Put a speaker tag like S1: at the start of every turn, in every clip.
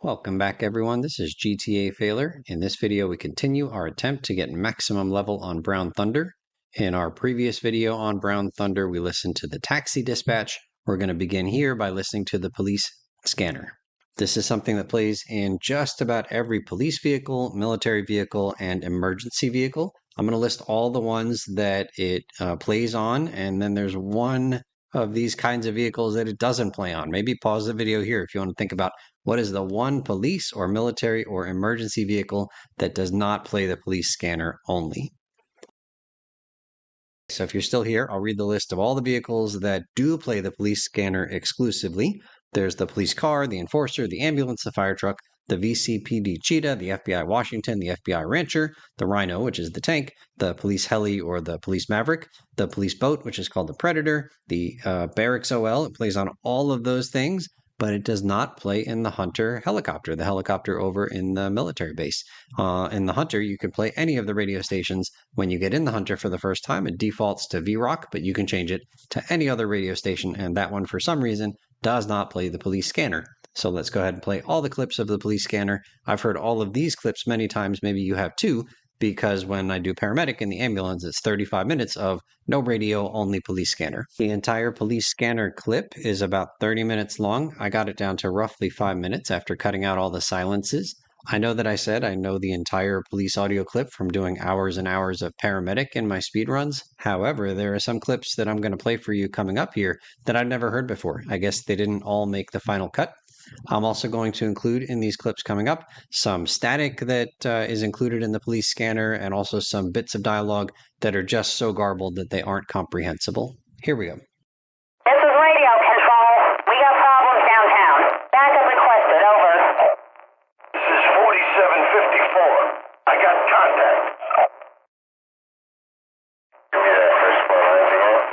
S1: Welcome back everyone, this is GTA Failure. In this video we continue our attempt to get maximum level on Brown Thunder. In our previous video on Brown Thunder we listened to the taxi dispatch. We're going to begin here by listening to the police scanner. This is something that plays in just about every police vehicle, military vehicle, and emergency vehicle. I'm going to list all the ones that it plays on, and then there's one of these kinds of vehicles that it doesn't play on. Maybe pause the video here if you want to think about what is the one police or military or emergency vehicle that does not play the police scanner only. So if you're still here, I'll read the list of all the vehicles that do play the police scanner exclusively. There's the police car, the enforcer, the ambulance, the fire truck, the VCPD Cheetah, the FBI Washington, the FBI Rancher, the Rhino, which is the tank, the police heli or the police Maverick, the police boat, which is called the Predator, the Barracks OL. It plays on all of those things, but it does not play in the Hunter helicopter, the helicopter over in the military base. In the Hunter, you can play any of the radio stations. When you get in the Hunter for the first time, it defaults to VROC, but you can change it to any other radio station, and that one, for some reason, does not play the police scanner. So let's go ahead and play all the clips of the police scanner. I've heard all of these clips many times, maybe you have too, because when I do paramedic in the ambulance, it's 35 minutes of no radio, only police scanner. The entire police scanner clip is about 30 minutes long. I got it down to roughly 5 minutes after cutting out all the silences. I know that I said I know the entire police audio clip from doing hours and hours of paramedic in my speed runs. However, there are some clips that I'm going to play for you coming up here that I've never heard before. I guess they didn't all make the final cut. I'm also going to include in these clips coming up some static that is included in the police scanner, and also some bits of dialogue that are just so garbled that they aren't comprehensible. Here we go.
S2: This is radio control. We got problems downtown. Backup requested. Over.
S3: This is 4754. I got contact. Give me that first one. Anything else?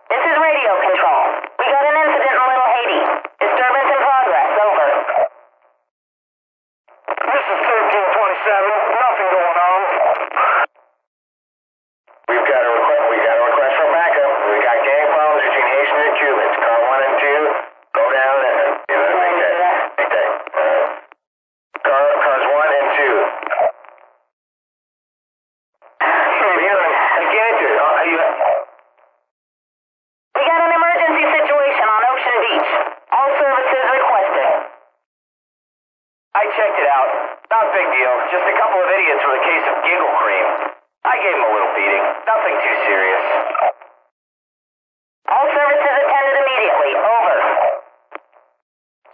S2: This is radio control. We got an incident in Little Haiti. Disturbance in progress. Over.
S3: This is 1327. Nothing going on. We got a request for backup. We got gang problems between Haitians and Cubans. Car 1 and 2. Go down and make that. Cars 1 and 2. I can't do it.
S2: We got an emergency situation on Ocean Beach. All services requested.
S3: I checked it out. Not a big deal. Just a couple of idiots with a case of giggle cream. I gave them a little beating. Nothing too serious.
S2: All services attended immediately. Over.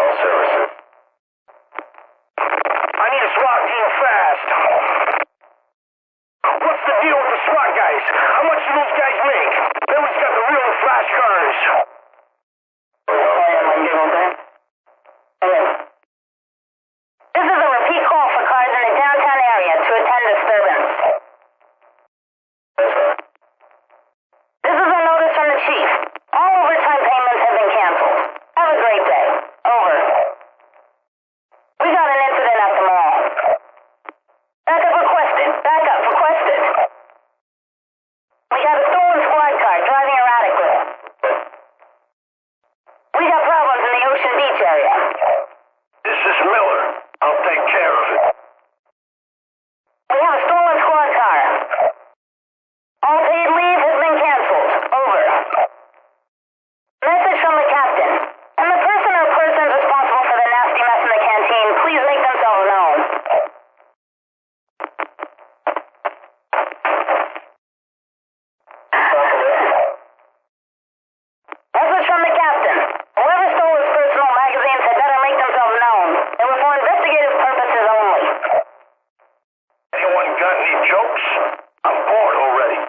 S3: All services. I need a SWAT team fast. What's the deal with the SWAT guys? How much do those guys make? They always got the real flash cars.
S2: This is a repeat call for cars in the downtown area to attend disturbance. This is a notice from the chief. All overtime payments have been canceled. Have a great day. Over. We got an incident at the mall. Backup requested. Backup requested. We got a stolen squad car driving erratically. We got problems in the Ocean Beach area.
S3: This is Miller. I'll take care of it.
S2: We have a stolen squad car. All paid leave has been canceled. Over. Message from the captain. And the person or persons responsible for the nasty mess in the canteen, please make themselves known. Message from the captain. Whoever stole his personal magazines had better make themselves known. They were for investigative purposes only.
S3: Anyone got any jokes? I'm bored already.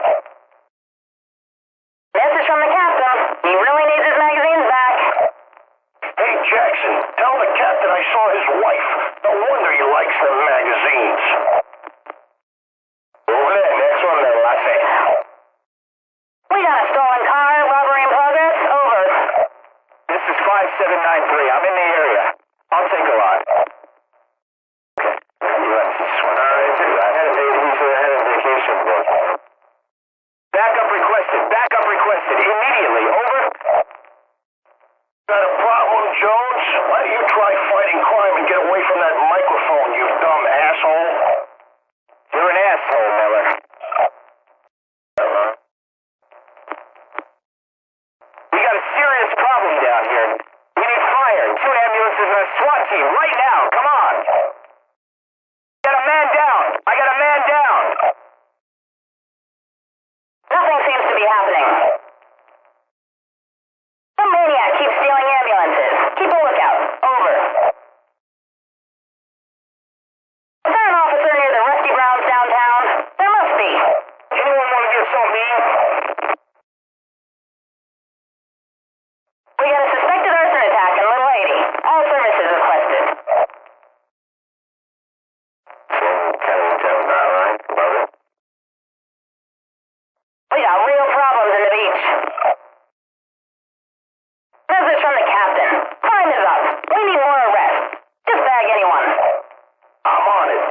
S2: Message from the captain. He really needs his magazines back.
S3: Hey, Jackson, tell the captain I saw his wife. No wonder he likes them magazines. Over there, next one there, Lassie.
S2: We got a stolen car, robbery in progress. Over.
S3: This is 5793. I'm in the area. I'll take a lot. Let's this one. All right, I had a vacation book. Backup requested. Backup requested. Immediately. Over. Jones, why don't you try fighting crime and get away from that microphone, you dumb asshole? You're an asshole, Miller. We got a serious problem down here. We need fire, 2 ambulances and a SWAT team right now. Come on. Got a man down. I got a man down.
S2: Nothing seems to be happening. Some maniac keeps stealing ambulances. Keep a lookout. Over. Is there an officer near the Rusty Browns downtown? There must be.
S3: Anyone want to get something to eat?
S2: We got a suspected arson attack in Little 80. All services requested. We got real problems in the beach. Message from the captain. Time is up. We need more arrests. Just bag anyone.
S3: I'm on it.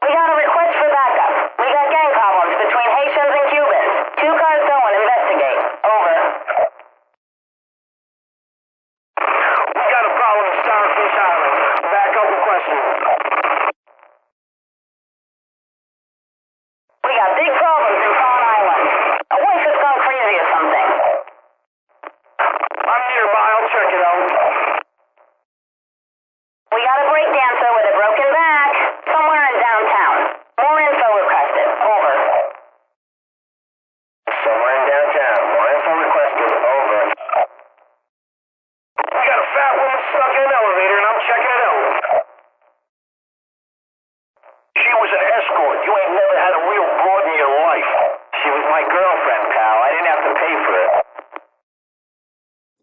S2: We got a request for backup. We got gang problems between Haitians and Cubans. 2 cars going. Investigate. Over.
S3: We got a problem in Starfish Island. Backup requested.
S2: We got big problems in Fawn Island. A wife has gone crazy or something.
S3: I'm nearby. I'll check it out.
S2: We got a breakdancer with a broken back. Somewhere in downtown. More info requested. Over.
S3: Somewhere in downtown. More info requested. Over. We got a fat woman stuck in an elevator, and I'm checking it out. She was an escort. You ain't never had a real broad in your life. She was my girlfriend, pal. I didn't have to pay for it.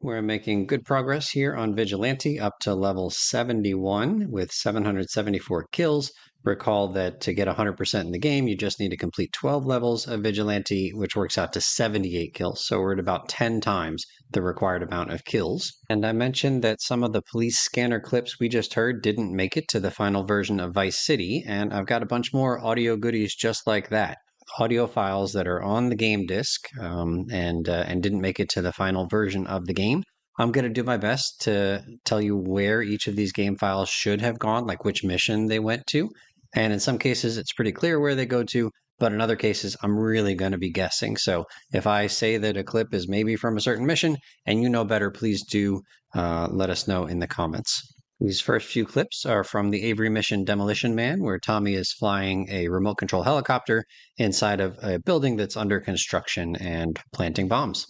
S1: We're making good progress here on Vigilante up to level 71 with 774 kills. Recall that to get 100% in the game, you just need to complete 12 levels of Vigilante, which works out to 78 kills. So we're at about 10 times the required amount of kills. And I mentioned that some of the police scanner clips we just heard didn't make it to the final version of Vice City, and I've got a bunch more audio goodies just like that. Audio files that are on the game disc and didn't make it to the final version of the game. I'm going to do my best to tell you where each of these game files should have gone, like which mission they went to. And in some cases, it's pretty clear where they go to, but in other cases, I'm really going to be guessing. So if I say that a clip is maybe from a certain mission and you know better, please do let us know in the comments. These first few clips are from the Avery mission Demolition Man, where Tommy is flying a remote control helicopter inside of a building that's under construction and planting bombs.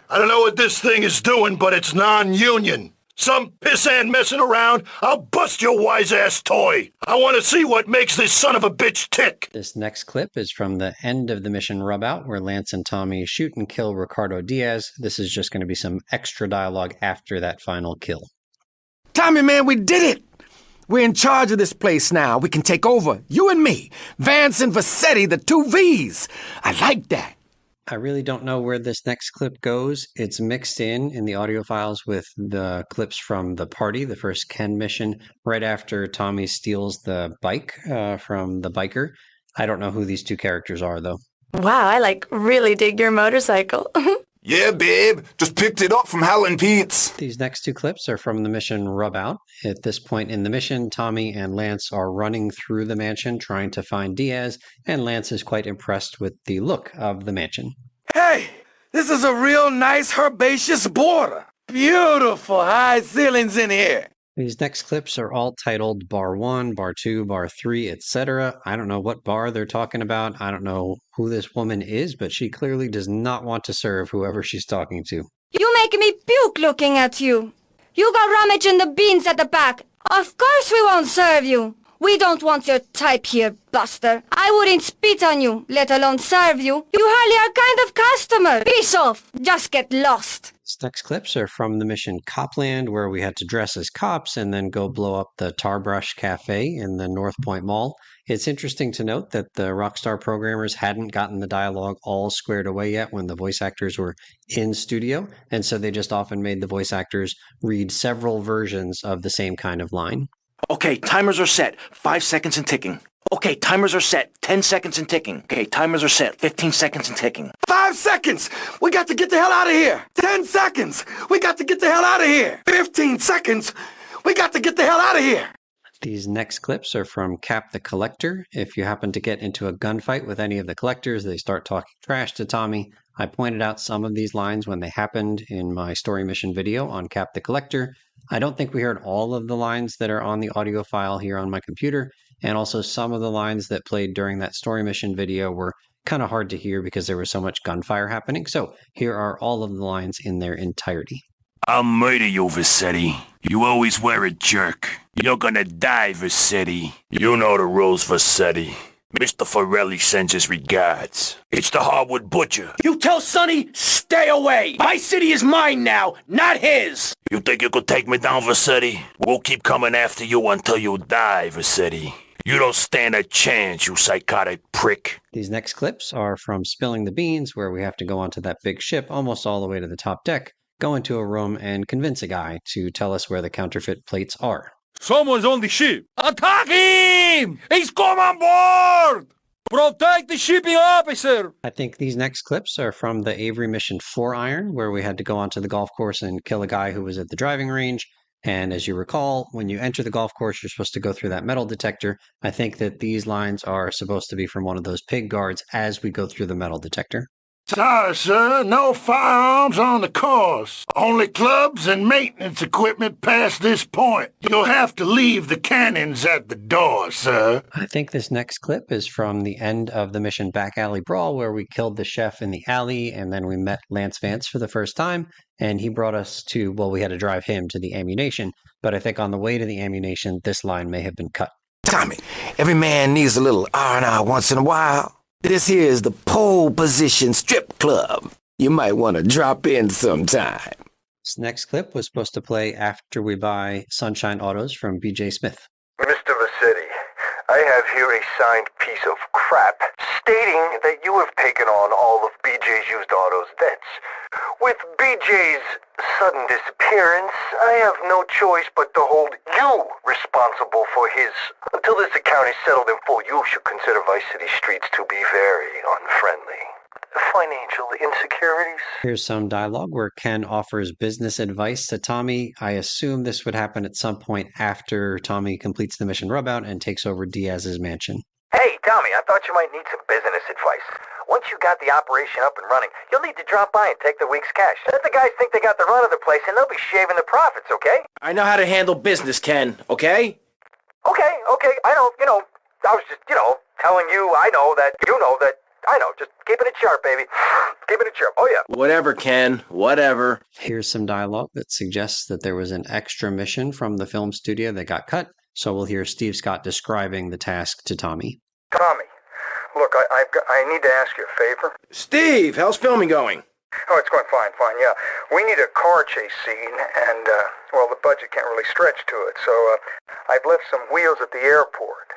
S4: I don't know what this thing is doing, but it's non-union. Some pissant messing around, I'll bust your wise-ass toy. I want to see what makes this son of a bitch tick.
S1: This next clip is from the end of the mission Rub Out, where Lance and Tommy shoot and kill Ricardo Diaz. This is just going to be some extra dialogue after that final kill.
S5: Tommy, man, we did it! We're in charge of this place now. We can take over. You and me. Vance and Vassetti, the 2 Vs. I like that.
S1: I really don't know where this next clip goes. It's mixed in the audio files with the clips from the party, the first Ken mission, right after Tommy steals the bike from the biker. I don't know who these 2 characters are, though.
S6: Wow, I really dig your motorcycle.
S7: Yeah, babe. Just picked it up from Hal and Pete's.
S1: These next 2 clips are from the mission Rub Out. At this point in the mission, Tommy and Lance are running through the mansion trying to find Diaz, and Lance is quite impressed with the look of the mansion.
S5: Hey, this is a real nice herbaceous border. Beautiful high ceilings in here.
S1: These next clips are all titled Bar 1, Bar 2, Bar 3, etc. I don't know what bar they're talking about. I don't know who this woman is, but she clearly does not want to serve whoever she's talking to.
S6: You make me puke looking at you. You got rummage in the beans at the back. Of course we won't serve you. We don't want your type here, Buster. I wouldn't spit on you, let alone serve you. You hardly are kind of customer. Piss off. Just get lost.
S1: These next clips are from the mission Copland, where we had to dress as cops and then go blow up the Tarbrush Cafe in the North Point Mall. It's interesting to note that the Rockstar programmers hadn't gotten the dialogue all squared away yet when the voice actors were in studio, and so they just often made the voice actors read several versions of the same kind of line.
S8: Okay, timers are set. 5 seconds and ticking. Okay, timers are set. 10 seconds and ticking. Okay, timers are set. 15 seconds and ticking.
S5: 5 seconds! We got to get the hell out of here! 10 seconds! We got to get the hell out of here! 15 seconds! We got to get the hell out of here!
S1: These next clips are from Cap the Collector. If you happen to get into a gunfight with any of the collectors, they start talking trash to Tommy. I pointed out some of these lines when they happened in my story mission video on Cap the Collector. I don't think we heard all of the lines that are on the audio file here on my computer, and also some of the lines that played during that story mission video were kind of hard to hear because there was so much gunfire happening. So here are all of the lines in their entirety.
S4: I'll murder you, Vassetti. You always were a jerk. You're gonna die, Vassetti. You know the rules, Vassetti. Mr. Forelli sends his regards. It's the Hardwood Butcher.
S8: You tell Sonny, stay away! My city is mine now, not his!
S4: You think you could take me down, Vassetti? We'll keep coming after you until you die, Vassetti. You don't stand a chance, you psychotic prick.
S1: These next clips are from Spilling the Beans, where we have to go onto that big ship almost all the way to the top deck, go into a room and convince a guy to tell us where the counterfeit plates are.
S9: Someone's on the ship. Attack him! He's come on board! Protect the shipping officer!
S1: I think these next clips are from the Avery Mission 4 Iron, where we had to go onto the golf course and kill a guy who was at the driving range. And as you recall, when you enter the golf course, you're supposed to go through that metal detector. I think that these lines are supposed to be from one of those pig guards as we go through the metal detector.
S4: Sorry, sir. No firearms on the course. Only clubs and maintenance equipment past this point. You'll have to leave the cannons at the door, sir.
S1: I think this next clip is from the end of the mission Back Alley Brawl, where we killed the chef in the alley, and then we met Lance Vance for the first time, and he brought us to, well, we had to drive him to the ammunition, but I think on the way to the ammunition, this line may have been cut.
S5: Tommy, every man needs a little R&R once in a while. This here is the pole position strip club. You might want to drop in sometime.
S1: This next clip was supposed to play after we buy Sunshine Autos from BJ Smith.
S10: Mr. Vassetti, I have here a signed piece of crap stating that you have taken on all of BJ's used autos debts. With BJ's sudden disappearance, I have no choice but to hold you responsible for his. Until this account is settled in full, you should consider Vice City streets to be very unfriendly. Financial insecurities?
S1: Here's some dialogue where Ken offers business advice to Tommy. I assume this would happen at some point after Tommy completes the mission rubout and takes over Diaz's mansion.
S10: Hey, Tommy, I thought you might need some business advice. Once you got the operation up and running, you'll need to drop by and take the week's cash. Let the guys think they got the run of the place and they'll be shaving the profits, okay?
S8: I know how to handle business, Ken, okay?
S10: Okay, I know, I was just, telling you I know that, I know, just keeping it sharp, baby. Keeping it sharp, oh yeah.
S8: Whatever, Ken, whatever.
S1: Here's some dialogue that suggests that there was an extra mission from the film studio that got cut, so we'll hear Steve Scott describing the task to Tommy.
S10: Tommy, look, I need to ask you a favor.
S8: Steve, how's filming going?
S10: Oh, it's going fine, yeah. We need a car chase scene, and, well, the budget can't really stretch to it, so, I've left some wheels at the airport.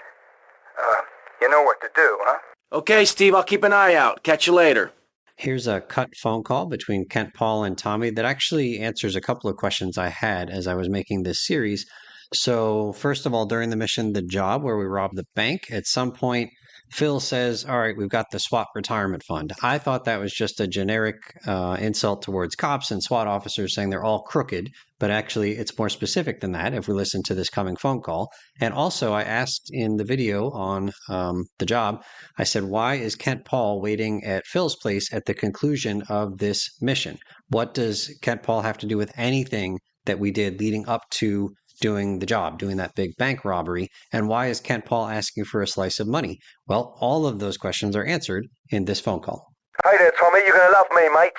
S10: You know what to do, huh?
S8: Okay, Steve, I'll keep an eye out. Catch you later.
S1: Here's a cut phone call between Kent Paul and Tommy that actually answers a couple of questions I had as I was making this series. So, first of all, during the mission, The Job, where we robbed the bank, at some point, Phil says, all right, we've got the SWAT retirement fund. I thought that was just a generic insult towards cops and SWAT officers saying they're all crooked, but actually it's more specific than that if we listen to this coming phone call. And also I asked in the video on The Job, I said, why is Kent Paul waiting at Phil's place at the conclusion of this mission? What does Kent Paul have to do with anything that we did leading up to doing the job, doing that big bank robbery? And why is Kent Paul asking for a slice of money? Well, all of those questions are answered in this phone call.
S10: Hey there, Tommy, you're going to love me, mates.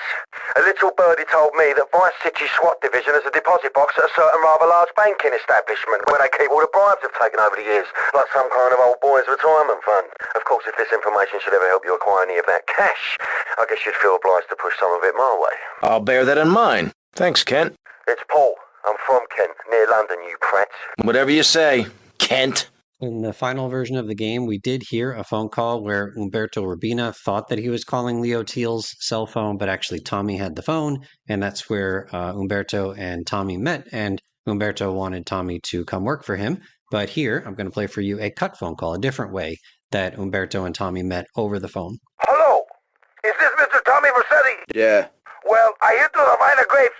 S10: A little birdie told me that Vice City SWAT Division has a deposit box at a certain rather large banking establishment where they keep all the bribes they've taken over the years, like some kind of old boys' retirement fund. Of course, if this information should ever help you acquire any of that cash, I guess you'd feel obliged to push some of it my way.
S8: I'll bear that in mind. Thanks, Kent.
S10: It's Paul. I'm from Kent, near London, you prats.
S8: Whatever you say, Kent.
S1: In the final version of the game, we did hear a phone call where Umberto Urbina thought that he was calling Leo Teal's cell phone, but actually Tommy had the phone, and that's where Umberto and Tommy met. And Umberto wanted Tommy to come work for him, but here I'm going to play for you a cut phone call, a different way that Umberto and Tommy met over the phone.
S10: Hello? Is this Mr. Tommy Vercetti?
S8: Yeah.
S10: Well, I hear through the vine of grapes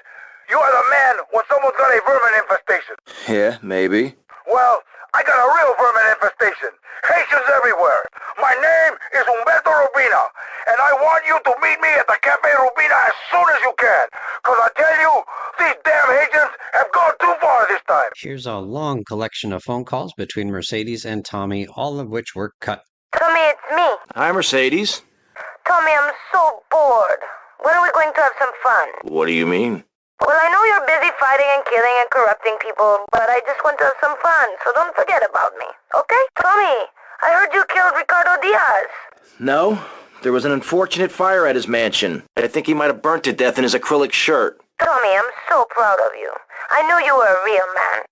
S10: you are the man when someone's got a vermin infestation.
S8: Yeah, maybe.
S10: Well, I got a real vermin infestation. Haitians everywhere. My name is Humberto Rubina, and I want you to meet me at the Cafe Rubina as soon as you can. Because I tell you, these damn Haitians have gone too far this time.
S1: Here's a long collection of phone calls between Mercedes and Tommy, all of which were cut.
S2: Tommy, it's me.
S8: Hi, Mercedes.
S2: Tommy, I'm so bored. When are we going to have some fun?
S8: What do you mean?
S2: Well, I know you're busy fighting and killing and corrupting people, but I just want to have some fun, so don't forget about me, okay? Tommy, I heard you killed Ricardo Diaz.
S8: No. There was an unfortunate fire at his mansion. I think he might have burnt to death in his acrylic shirt.
S2: Tommy, I'm so proud of you. I knew you were a real man.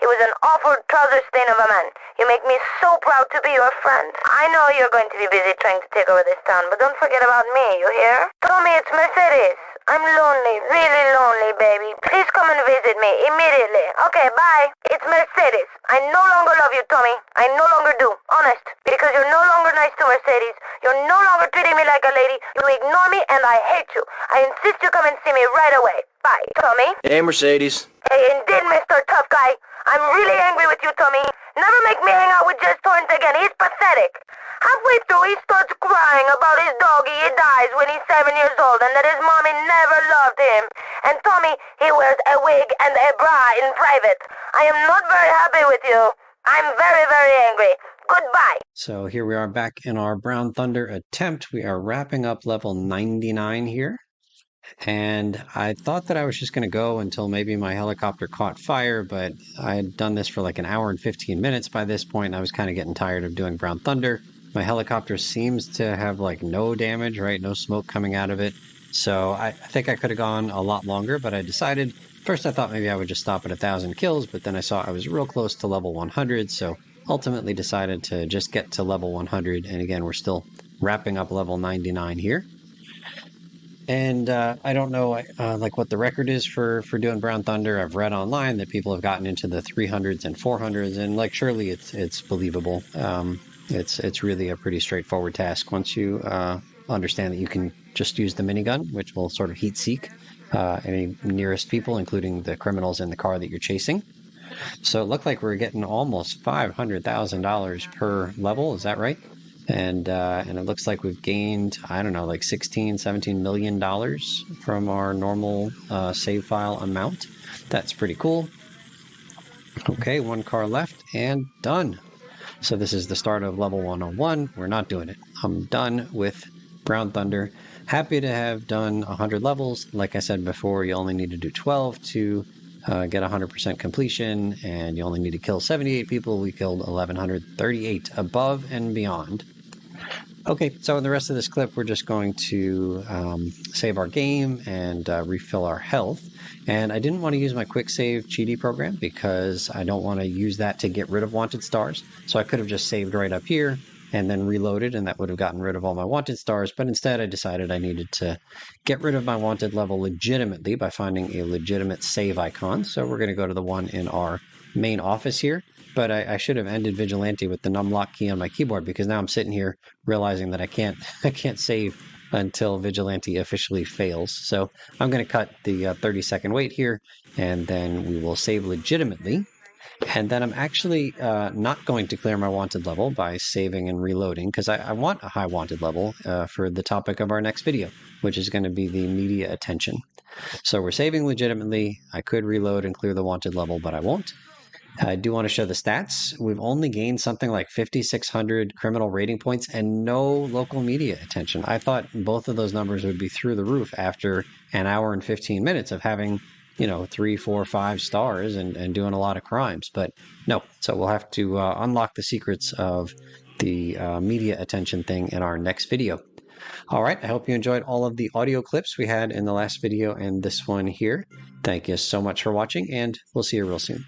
S2: He was an awful trouser stain of a man. You make me so proud to be your friend. I know you're going to be busy trying to take over this town, but don't forget about me, you hear? Tommy, it's Mercedes. I'm lonely, really lonely, baby. Please come and visit me immediately. Okay, bye. It's Mercedes. I no longer love you, Tommy. I no longer do. Honest. Because you're no longer nice to Mercedes. You're no longer treating me like a lady. You ignore me and I hate you. I insist you come and see me right away. Bye. Tommy?
S8: Hey, Mercedes.
S2: Hey, indeed, Mr. Tough Guy. I'm really angry with you, Tommy. Never make me hang out with Jess Torrance again. He's pathetic. Halfway through, he starts crying about his doggy. He dies when he's 7 years old and that his mommy never loved him. And Tommy, he wears a wig and a bra in private. I am not very happy with you. I'm very, very angry. Goodbye.
S1: So here we are back in our Brown Thunder attempt. We are wrapping up level 99 here. And I thought that I was just going to go until maybe my helicopter caught fire, but I had done this for like an hour and 15 minutes by this point, and I was kind of getting tired of doing Brown Thunder. My helicopter seems to have like no damage, right? No smoke coming out of it. So I think I could have gone a lot longer, but I decided, first I thought maybe I would just stop at 1,000 kills, but then I saw I was real close to level 100, so ultimately decided to just get to level 100. And again, we're still wrapping up level 99 here. And I don't know like what the record is for doing Brown Thunder. I've read online that people have gotten into the 300s and 400s, and like surely it's believable. It's really a pretty straightforward task once you understand that you can just use the minigun, which will sort of heat seek any nearest people, including the criminals in the car that you're chasing. So it looked like we're getting almost $500,000 per level. Is that right? And it looks like we've gained, I don't know, like $16-17 million from our normal save file amount. That's pretty cool. Okay, one car left and done. So this is the start of level 101. We're not doing it. I'm done with Brown Thunder. Happy to have done 100 levels. Like I said before, you only need to do 12 to get 100% completion, and you only need to kill 78 people. We killed 1,138 above and beyond. Okay, so in the rest of this clip, we're just going to save our game and refill our health. And I didn't want to use my Quicksave cheaty program because I don't want to use that to get rid of wanted stars. So I could have just saved right up here and then reloaded, and that would have gotten rid of all my wanted stars. But instead, I decided I needed to get rid of my wanted level legitimately by finding a legitimate save icon. So we're going to go to the one in our main office here. But I should have ended Vigilante with the numlock key on my keyboard, because now I'm sitting here realizing that I can't save until Vigilante officially fails. So I'm going to cut the 30-second wait here, and then we will save legitimately. And then I'm actually not going to clear my wanted level by saving and reloading, because I want a high wanted level for the topic of our next video, which is going to be the media attention. So we're saving legitimately. I could reload and clear the wanted level, but I won't. I do want to show the stats. We've only gained something like 5,600 criminal rating points and no local media attention. I thought both of those numbers would be through the roof after an hour and 15 minutes of having, 3, 4, 5 stars and doing a lot of crimes. But no, so we'll have to unlock the secrets of the media attention thing in our next video. All right, I hope you enjoyed all of the audio clips we had in the last video and this one here. Thank you so much for watching, and we'll see you real soon.